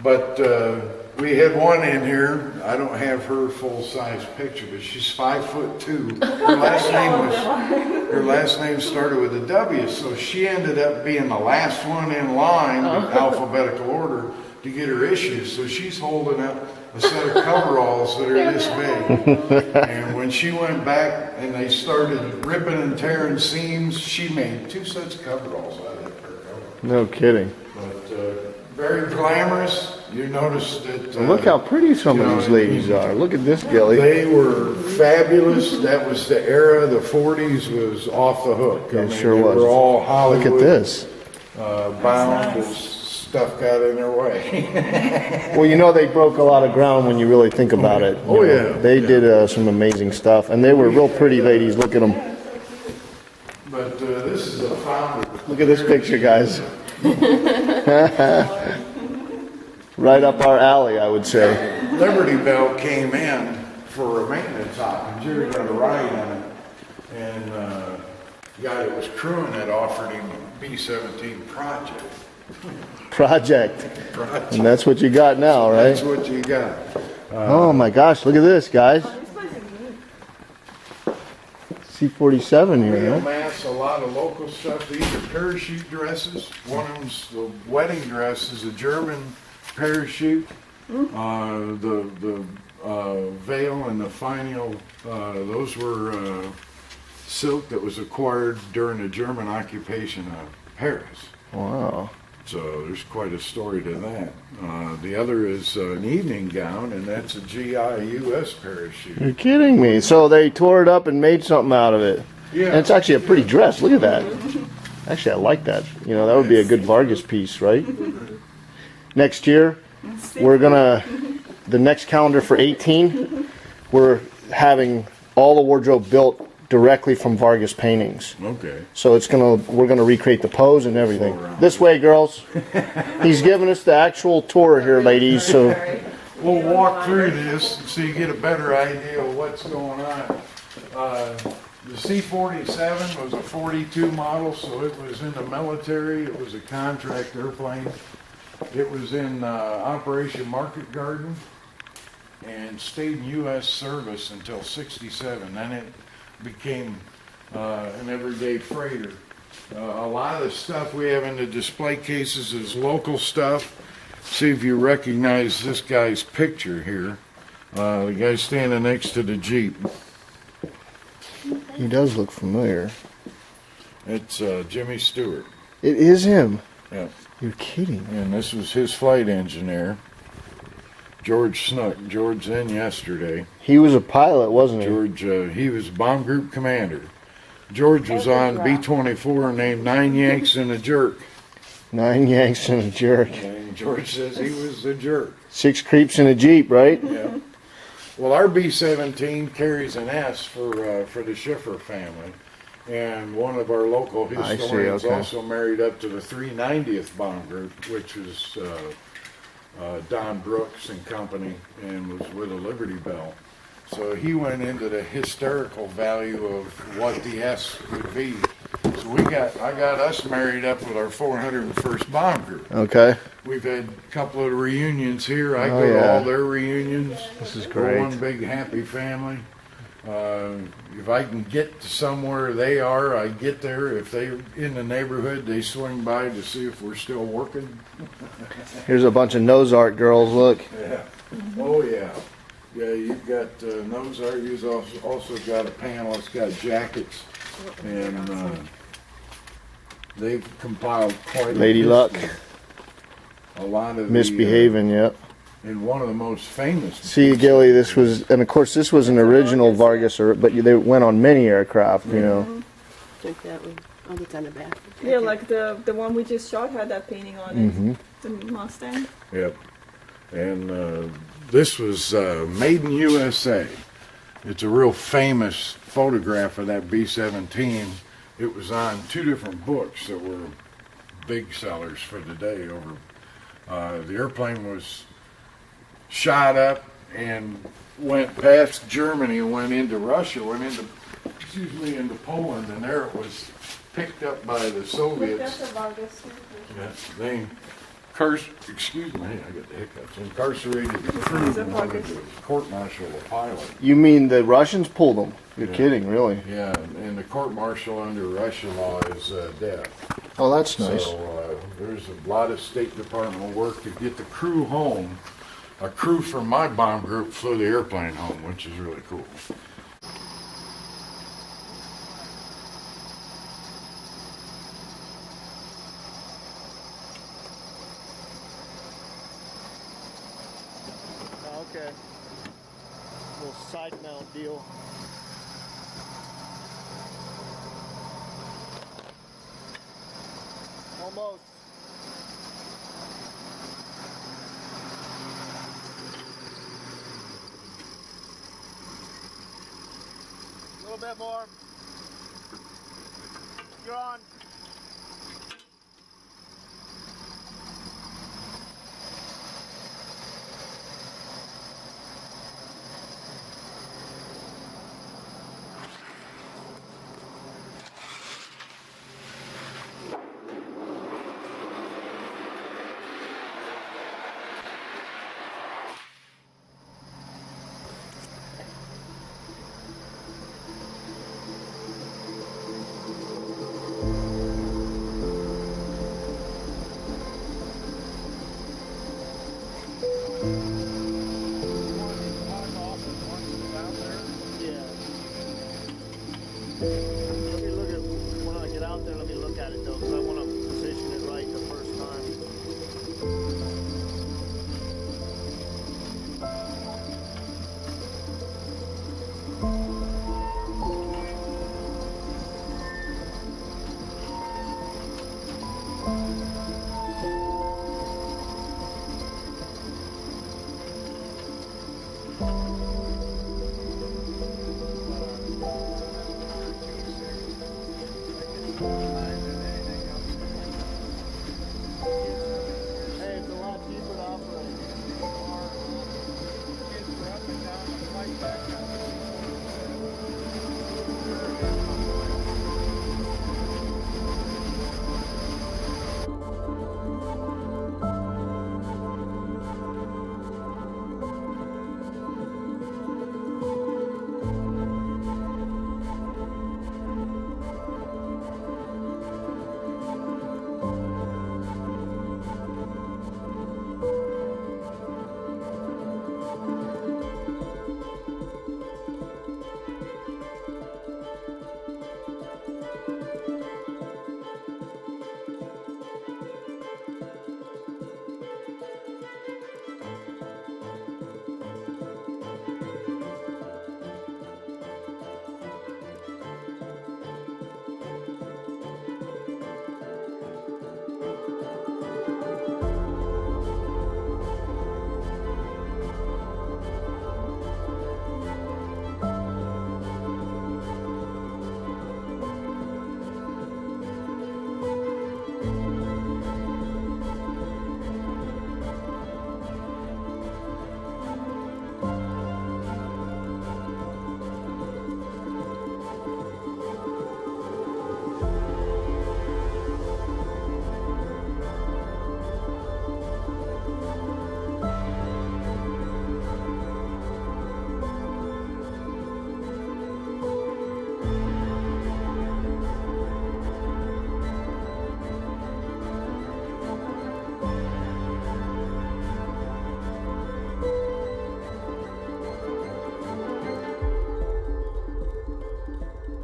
But we had one in here. I don't have her full-size picture, but she's 5'2". Her last name started with a W, so she ended up being the last one in line in alphabetical order to get her issues. So she's holding up a set of coveralls that are this big. And when she went back and they started ripping and tearing seams, she made 2 sets of coveralls out of her coveralls. No kidding. But very glamorous. You notice that. Look how pretty some of these ladies are. Look at this, Gilly. They were fabulous. That was the era. The 40s was off the hook. It sure was. They were all Hollywood. Look at this. Bound as stuff got in their way. Well, you know, they broke a lot of ground when you really think about it. Oh, yeah. They did some amazing stuff, and they were real pretty ladies. Look at them. But this is a founder. Look at this picture, guys. Right up our alley, I would say. Liberty Bell came in for a maintenance op, and Jerry got a ride on it. And the guy that was crewing it offered him a B-17 project. And that's what you got now, right? That's what you got. Oh my gosh, look at this, guys. C-47 here, We huh? amass a lot of local stuff. These are parachute dresses. One of them's the wedding dress is a German parachute. The veil and the finial, those were silk that was acquired during the German occupation of Paris. Wow. So there's quite a story to that. The other is an evening gown, and that's a GI US parachute. You're kidding me. So they tore it up and made something out of it. Yeah. And it's actually a pretty dress. Look at that. Actually, I like that. You know, that would be a good Vargas piece, right? Next year, we're gonna, the next calendar for 18, we're having all the wardrobe built directly from Vargas paintings. Okay. So we're gonna recreate the pose and everything. This way, girls. He's giving us the actual tour here, ladies. So we'll walk through this so you get a better idea of what's going on. The C-47 was a 42 model, so it was in the military. It was a contract airplane. It was in Operation Market Garden and stayed in U.S. service until '67. Then it became an everyday freighter. A lot of the stuff we have in the display cases is local stuff. See if you recognize this guy's picture here. The guy standing next to the Jeep. he does look familiar. It's Jimmy Stewart. It is him. Yeah. You're kidding. And this was his flight engineer, George Snook. George's in yesterday. He was a pilot, wasn't he? George, he was bomb group commander. George was on B-25 named 9 Yanks and a Jerk. 9 Yanks and a jerk. And George says he was the jerk. 6 creeps in a Jeep, right? Yeah. Well, our B-17 carries an S for the Schiffer family. And one of our local historians also married up to the 390th bomb group, which was Don Brooks and company, and was with a Liberty Bell. So he went into the historical value of what the S would be. So I got us married up with our 401st bomb group. Okay. We've had a couple of reunions here. I go to all their reunions. This is great. We're one big happy family. If I can get to somewhere they are, I get there. If they're in the neighborhood, they swing by to see if we're still working. Here's a bunch of nose art girls, look. Yeah. Oh, yeah. Yeah, you've got nose art. You've also got a panel. It's got jackets. And they've compiled quite Lady Luck. a lot of Misbehaving, yep. And one of the most famous. See, Gilly, this was, and of course this was an original Vargas, but they went on many aircraft, you know. Like that one. Oh, it's on the back. Yeah, like the one we just shot had that painting on it. The Mustang. Yep. And this was made in USA. It's a real famous photograph of that B-17. It was on 2 different books that were big sellers for the day. The airplane was shot up and went past Germany and went into Russia, into Poland, and there it was picked up by the Soviets. Yeah, they excuse me, I got the hiccups, incarcerated the crew and wanted to court-martial the pilot. You mean the Russians pulled them? You're Yeah. kidding, really? Yeah, and the court-martial under Russian law is death. Oh, that's nice. So there's a lot of State Department work to get the crew home. A crew from my bomb group flew the airplane home, which is really cool. Okay. Little side mount deal. Almost. A little bit more. You're on.